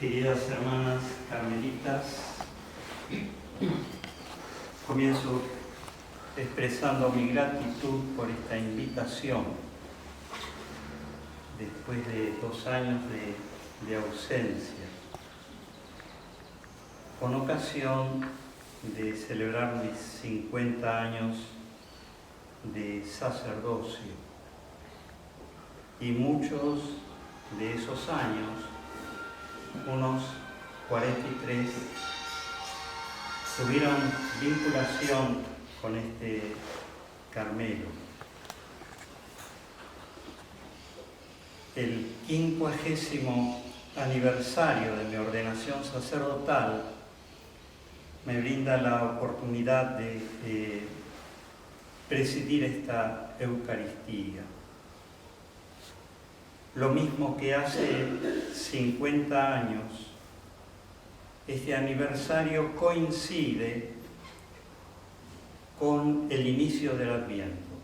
Queridas hermanas carmelitas, comienzo expresando mi gratitud por esta invitación después de 2 años de ausencia, con ocasión de celebrar mis 50 años de sacerdocio, y muchos de esos años, unos 43, tuvieron vinculación con este Carmelo. El 50º aniversario de mi ordenación sacerdotal me brinda la oportunidad de presidir esta Eucaristía. Lo mismo que hace 50 años, este aniversario coincide con el inicio del Adviento.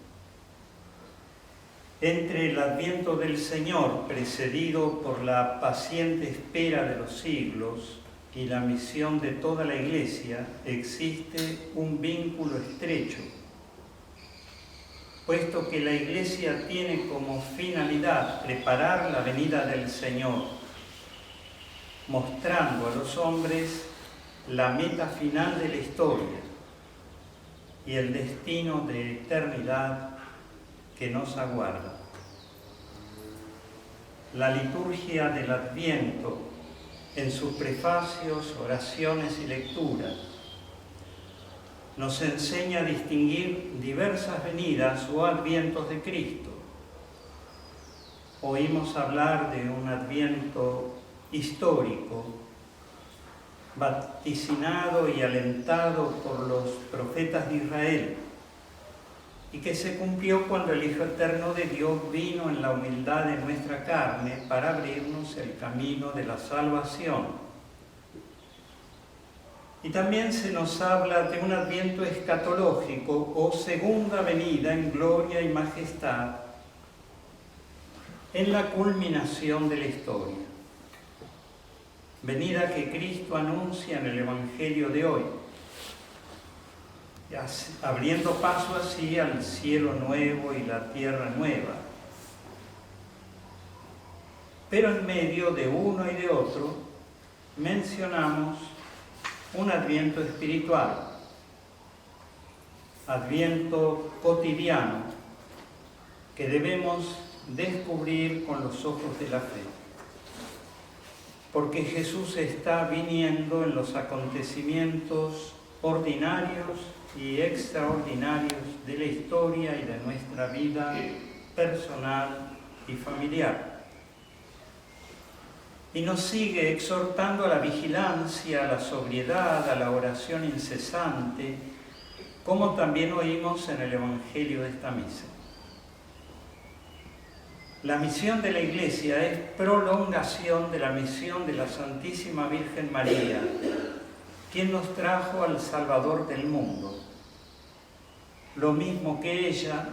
Entre el Adviento del Señor, precedido por la paciente espera de los siglos y la misión de toda la Iglesia, existe un vínculo estrecho, puesto que la Iglesia tiene como finalidad preparar la venida del Señor, mostrando a los hombres la meta final de la historia y el destino de eternidad que nos aguarda. La liturgia del Adviento, en sus prefacios, oraciones y lecturas, nos enseña a distinguir diversas venidas o advientos de Cristo. Oímos hablar de un adviento histórico, vaticinado y alentado por los profetas de Israel, y que se cumplió cuando el Hijo Eterno de Dios vino en la humildad de nuestra carne para abrirnos el camino de la salvación. Y también se nos habla de un adviento escatológico o segunda venida en gloria y majestad en la culminación de la historia. Venida que Cristo anuncia en el Evangelio de hoy, abriendo paso así al cielo nuevo y la tierra nueva. Pero en medio de uno y de otro mencionamos un adviento espiritual, adviento cotidiano, que debemos descubrir con los ojos de la fe. Porque Jesús está viniendo en los acontecimientos ordinarios y extraordinarios de la historia y de nuestra vida personal y familiar. Y nos sigue exhortando a la vigilancia, a la sobriedad, a la oración incesante, como también oímos en el Evangelio de esta misa. La misión de la Iglesia es prolongación de la misión de la Santísima Virgen María, quien nos trajo al Salvador del mundo. Lo mismo que ella,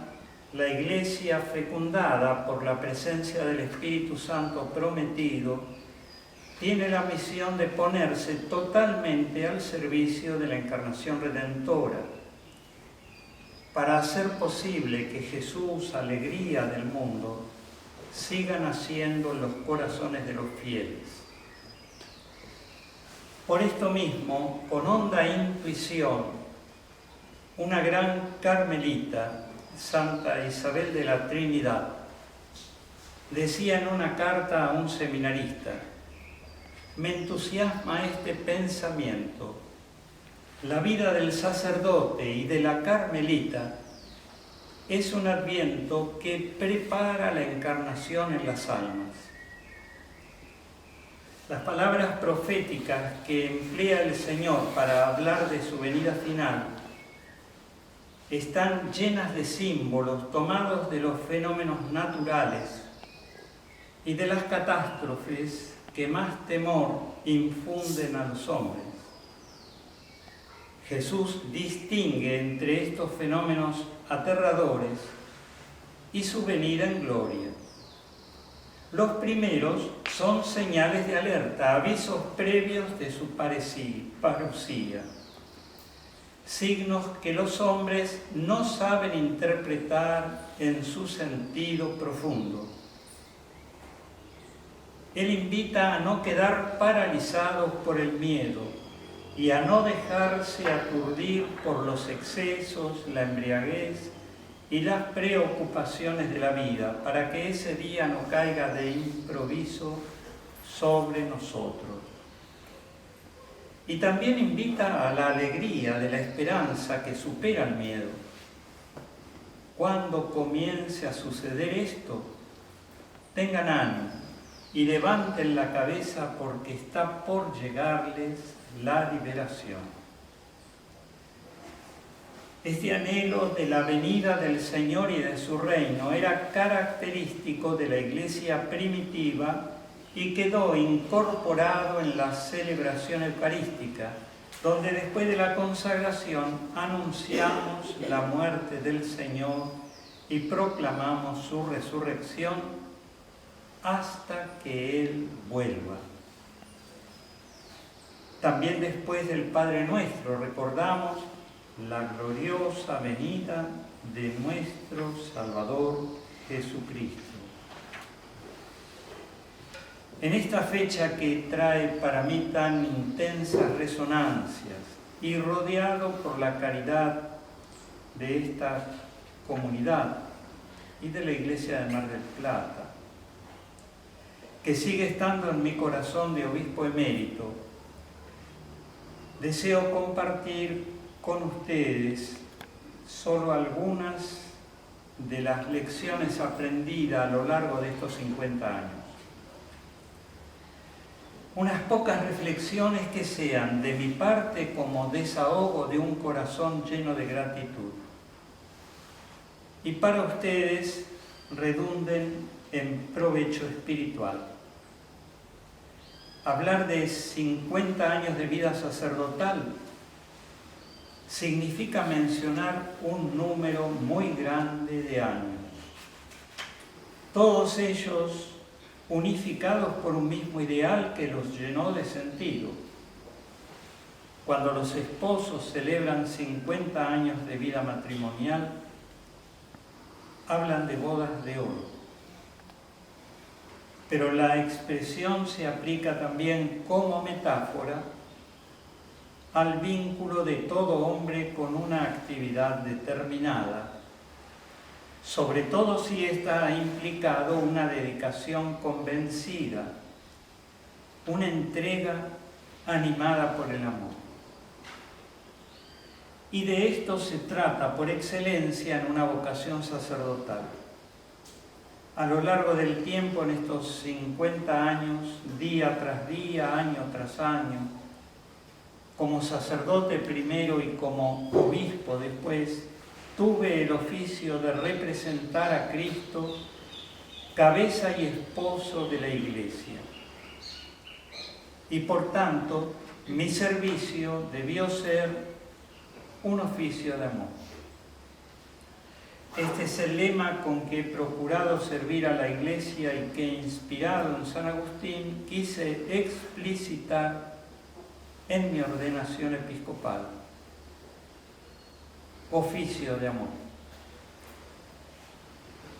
la Iglesia fecundada por la presencia del Espíritu Santo prometido, tiene la misión de ponerse totalmente al servicio de la encarnación redentora, para hacer posible que Jesús, alegría del mundo, siga naciendo en los corazones de los fieles. Por esto mismo, con honda intuición, una gran carmelita, Santa Isabel de la Trinidad, decía en una carta a un seminarista: me entusiasma este pensamiento. La vida del sacerdote y de la carmelita es un adviento que prepara la encarnación en las almas. Las palabras proféticas que emplea el Señor para hablar de su venida final están llenas de símbolos tomados de los fenómenos naturales y de las catástrofes que más temor infunden a los hombres. Jesús distingue entre estos fenómenos aterradores y su venida en gloria. Los primeros son señales de alerta, avisos previos de su parucía, signos que los hombres no saben interpretar en su sentido profundo. Él invita a no quedar paralizados por el miedo y a no dejarse aturdir por los excesos, la embriaguez y las preocupaciones de la vida, para que ese día no caiga de improviso sobre nosotros. Y también invita a la alegría de la esperanza que supera el miedo. Cuando comience a suceder esto, tengan ánimo y levanten la cabeza porque está por llegarles la liberación. Este anhelo de la venida del Señor y de su reino era característico de la Iglesia primitiva y quedó incorporado en la celebración eucarística, donde después de la consagración anunciamos la muerte del Señor y proclamamos su resurrección hasta que Él vuelva. También después del Padre Nuestro recordamos la gloriosa venida de nuestro Salvador Jesucristo. En esta fecha que trae para mí tan intensas resonancias y rodeado por la caridad de esta comunidad y de la Iglesia de Mar del Plata, que sigue estando en mi corazón de obispo emérito, deseo compartir con ustedes solo algunas de las lecciones aprendidas a lo largo de estos 50 años. Unas pocas reflexiones que sean de mi parte como desahogo de un corazón lleno de gratitud. Y para ustedes redunden en provecho espiritual. Hablar de 50 años de vida sacerdotal significa mencionar un número muy grande de años. Todos ellos unificados por un mismo ideal que los llenó de sentido. Cuando los esposos celebran 50 años de vida matrimonial, hablan de bodas de oro. Pero la expresión se aplica también como metáfora al vínculo de todo hombre con una actividad determinada, sobre todo si ésta ha implicado una dedicación convencida, una entrega animada por el amor. Y de esto se trata por excelencia en una vocación sacerdotal. A lo largo del tiempo, en estos 50 años, día tras día, año tras año, como sacerdote primero y como obispo después, tuve el oficio de representar a Cristo, cabeza y esposo de la Iglesia. Y por tanto, mi servicio debió ser un oficio de amor. Este es el lema con que he procurado servir a la Iglesia y que, inspirado en San Agustín, quise explicitar en mi ordenación episcopal. Oficio de amor.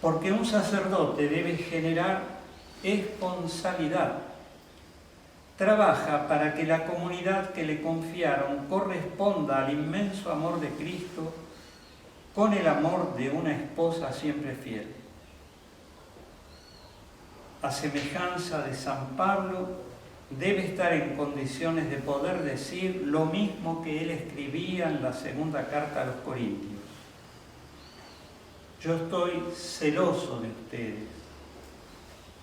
Porque un sacerdote debe generar esponsalidad. Trabaja para que la comunidad que le confiaron corresponda al inmenso amor de Cristo con el amor de una esposa siempre fiel. A semejanza de San Pablo, debe estar en condiciones de poder decir lo mismo que él escribía en la segunda carta a los Corintios. Yo estoy celoso de ustedes,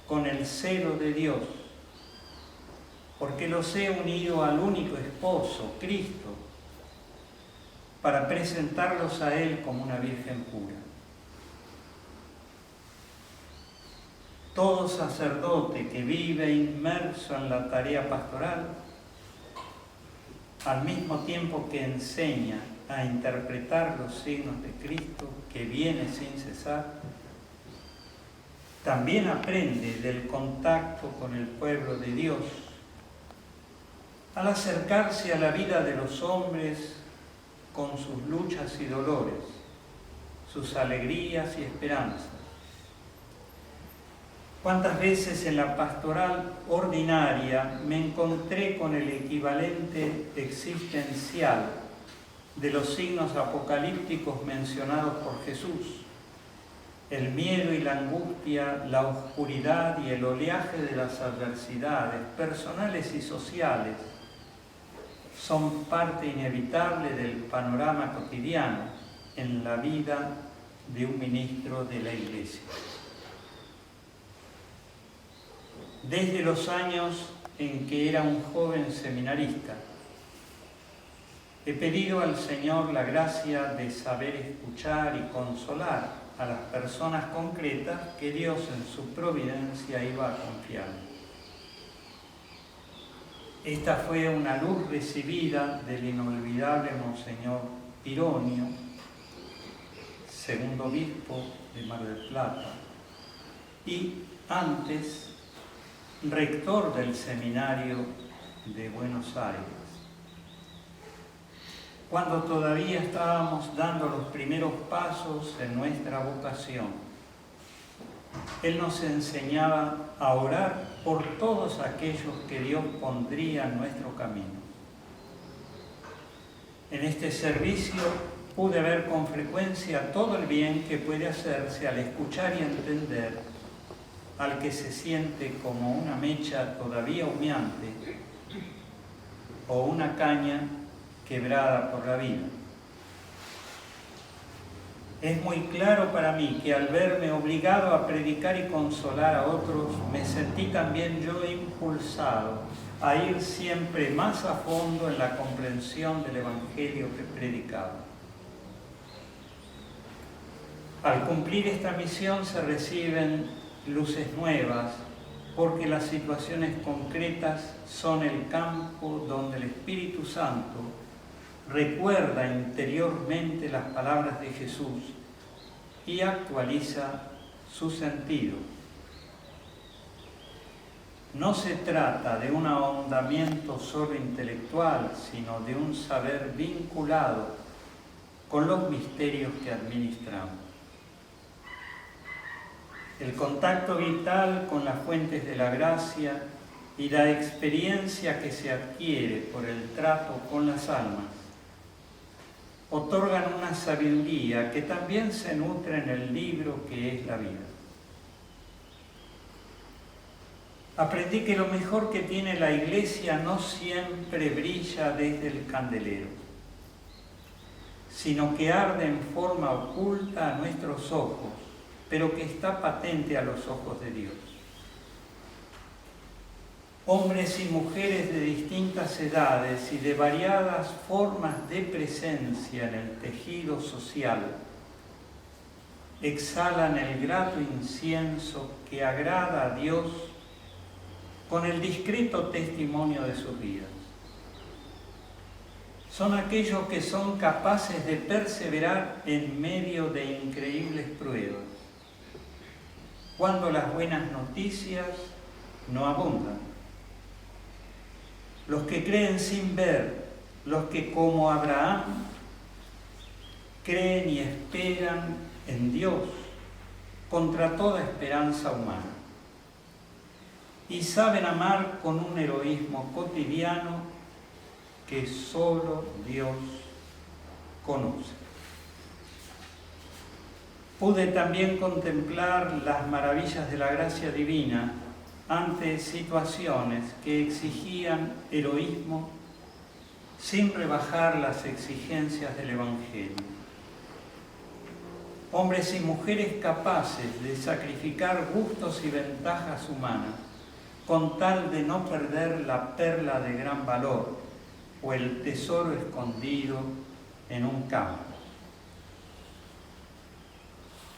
con el celo de Dios, porque los he unido al único esposo, Cristo, para presentarlos a Él como una virgen pura. Todo sacerdote que vive inmerso en la tarea pastoral, al mismo tiempo que enseña a interpretar los signos de Cristo, que viene sin cesar, también aprende del contacto con el pueblo de Dios. Al acercarse a la vida de los hombres con sus luchas y dolores, sus alegrías y esperanzas. ¿Cuántas veces en la pastoral ordinaria me encontré con el equivalente existencial de los signos apocalípticos mencionados por Jesús? El miedo y la angustia, la oscuridad y el oleaje de las adversidades personales y sociales son parte inevitable del panorama cotidiano en la vida de un ministro de la Iglesia. Desde los años en que era un joven seminarista, he pedido al Señor la gracia de saber escuchar y consolar a las personas concretas que Dios en su providencia iba a confiar. Esta fue una luz recibida del inolvidable Monseñor Pironio, segundo obispo de Mar del Plata, y antes rector del seminario de Buenos Aires. Cuando todavía estábamos dando los primeros pasos en nuestra vocación, él nos enseñaba a orar por todos aquellos que Dios pondría en nuestro camino. En este servicio pude ver con frecuencia todo el bien que puede hacerse al escuchar y entender al que se siente como una mecha todavía humeante o una caña quebrada por la vida. Es muy claro para mí que al verme obligado a predicar y consolar a otros, me sentí también yo impulsado a ir siempre más a fondo en la comprensión del Evangelio que predicaba. Al cumplir esta misión se reciben luces nuevas, porque las situaciones concretas son el campo donde el Espíritu Santo recuerda interiormente las palabras de Jesús y actualiza su sentido. No se trata de un ahondamiento solo intelectual, sino de un saber vinculado con los misterios que administramos. El contacto vital con las fuentes de la gracia y la experiencia que se adquiere por el trato con las almas otorgan una sabiduría que también se nutre en el libro que es la vida. Aprendí que lo mejor que tiene la Iglesia no siempre brilla desde el candelero, sino que arde en forma oculta a nuestros ojos, pero que está patente a los ojos de Dios. Hombres y mujeres de distintas edades y de variadas formas de presencia en el tejido social exhalan el grato incienso que agrada a Dios con el discreto testimonio de sus vidas. Son aquellos que son capaces de perseverar en medio de increíbles pruebas, cuando las buenas noticias no abundan. Los que creen sin ver, los que como Abraham creen y esperan en Dios contra toda esperanza humana y saben amar con un heroísmo cotidiano que solo Dios conoce. Pude también contemplar las maravillas de la gracia divina ante situaciones que exigían heroísmo sin rebajar las exigencias del Evangelio. Hombres y mujeres capaces de sacrificar gustos y ventajas humanas con tal de no perder la perla de gran valor o el tesoro escondido en un campo.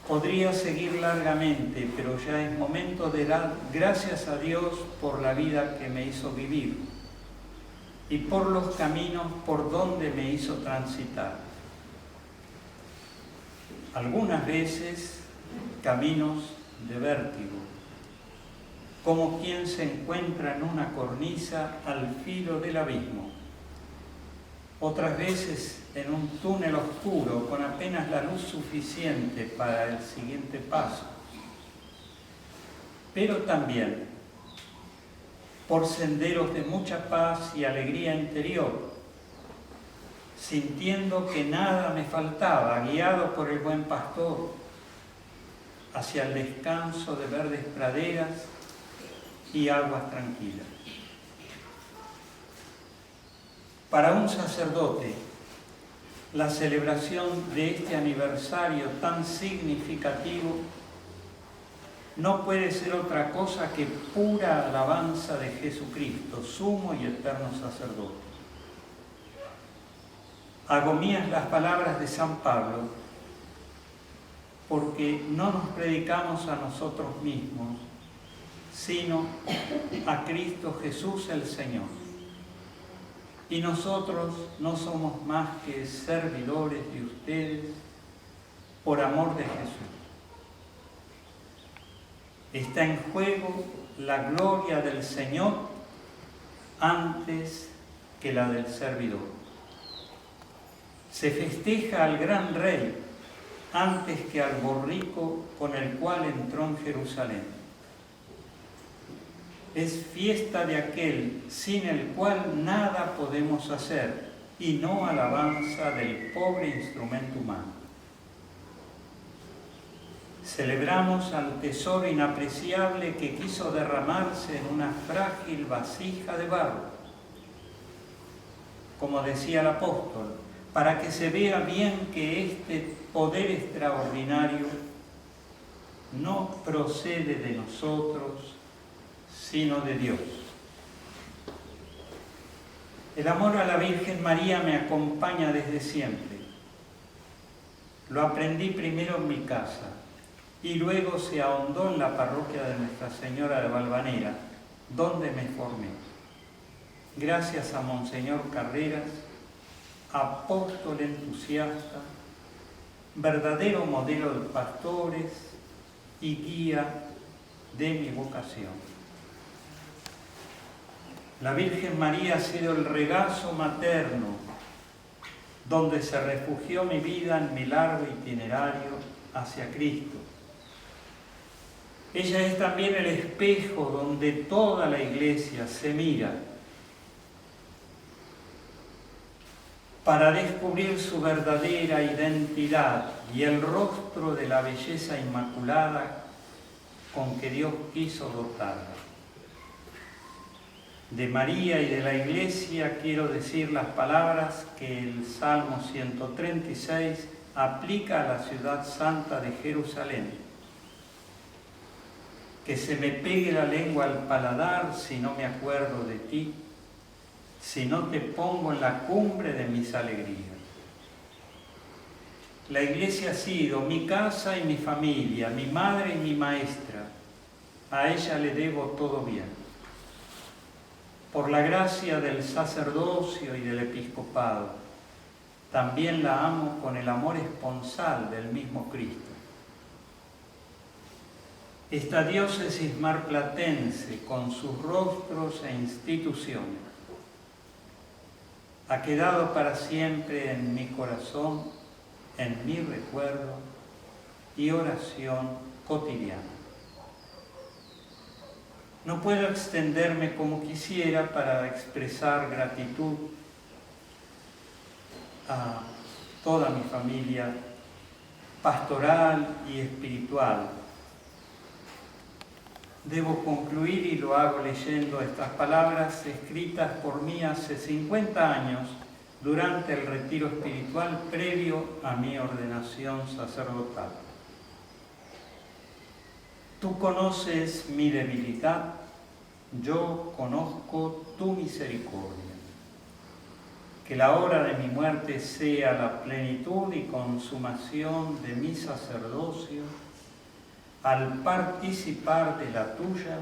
Podría seguir largamente, pero ya es momento de dar gracias a Dios por la vida que me hizo vivir y por los caminos por donde me hizo transitar. Algunas veces caminos de vértigo, como quien se encuentra en una cornisa al filo del abismo. Otras veces en un túnel oscuro con apenas la luz suficiente para el siguiente paso. Pero también por senderos de mucha paz y alegría interior, sintiendo que nada me faltaba, guiado por el buen pastor, hacia el descanso de verdes praderas y aguas tranquilas. Para un sacerdote, la celebración de este aniversario tan significativo no puede ser otra cosa que pura alabanza de Jesucristo, sumo y eterno sacerdote. Hago mías las palabras de San Pablo, porque no nos predicamos a nosotros mismos, sino a Cristo Jesús el Señor. Y nosotros no somos más que servidores de ustedes por amor de Jesús. Está en juego la gloria del Señor antes que la del servidor. Se festeja al gran Rey antes que al borrico con el cual entró en Jerusalén. Es fiesta de aquel sin el cual nada podemos hacer y no alabanza del pobre instrumento humano. Celebramos al tesoro inapreciable que quiso derramarse en una frágil vasija de barro, como decía el apóstol, para que se vea bien que este poder extraordinario no procede de nosotros, sino de Dios. El amor a la Virgen María me acompaña desde siempre. Lo aprendí primero en mi casa y luego se ahondó en la parroquia de Nuestra Señora de Valvanera, donde me formé. Gracias a Monseñor Carreras, apóstol entusiasta, verdadero modelo de pastores y guía de mi vocación. La Virgen María ha sido el regazo materno donde se refugió mi vida en mi largo itinerario hacia Cristo. Ella es también el espejo donde toda la Iglesia se mira para descubrir su verdadera identidad y el rostro de la belleza inmaculada con que Dios quiso dotarla. De María y de la Iglesia quiero decir las palabras que el Salmo 136 aplica a la ciudad santa de Jerusalén. Que se me pegue la lengua al paladar si no me acuerdo de ti, si no te pongo en la cumbre de mis alegrías. La Iglesia ha sido mi casa y mi familia, mi madre y mi maestra. A ella le debo todo bien. Por la gracia del sacerdocio y del episcopado, también la amo con el amor esponsal del mismo Cristo. Esta diócesis marplatense, con sus rostros e instituciones, ha quedado para siempre en mi corazón, en mi recuerdo y oración cotidiana. No puedo extenderme como quisiera para expresar gratitud a toda mi familia pastoral y espiritual. Debo concluir y lo hago leyendo estas palabras escritas por mí hace 50 años durante el retiro espiritual previo a mi ordenación sacerdotal. Tú conoces mi debilidad, yo conozco tu misericordia. Que la hora de mi muerte sea la plenitud y consumación de mi sacerdocio, al participar de la tuya,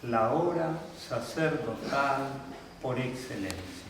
la hora sacerdotal por excelencia.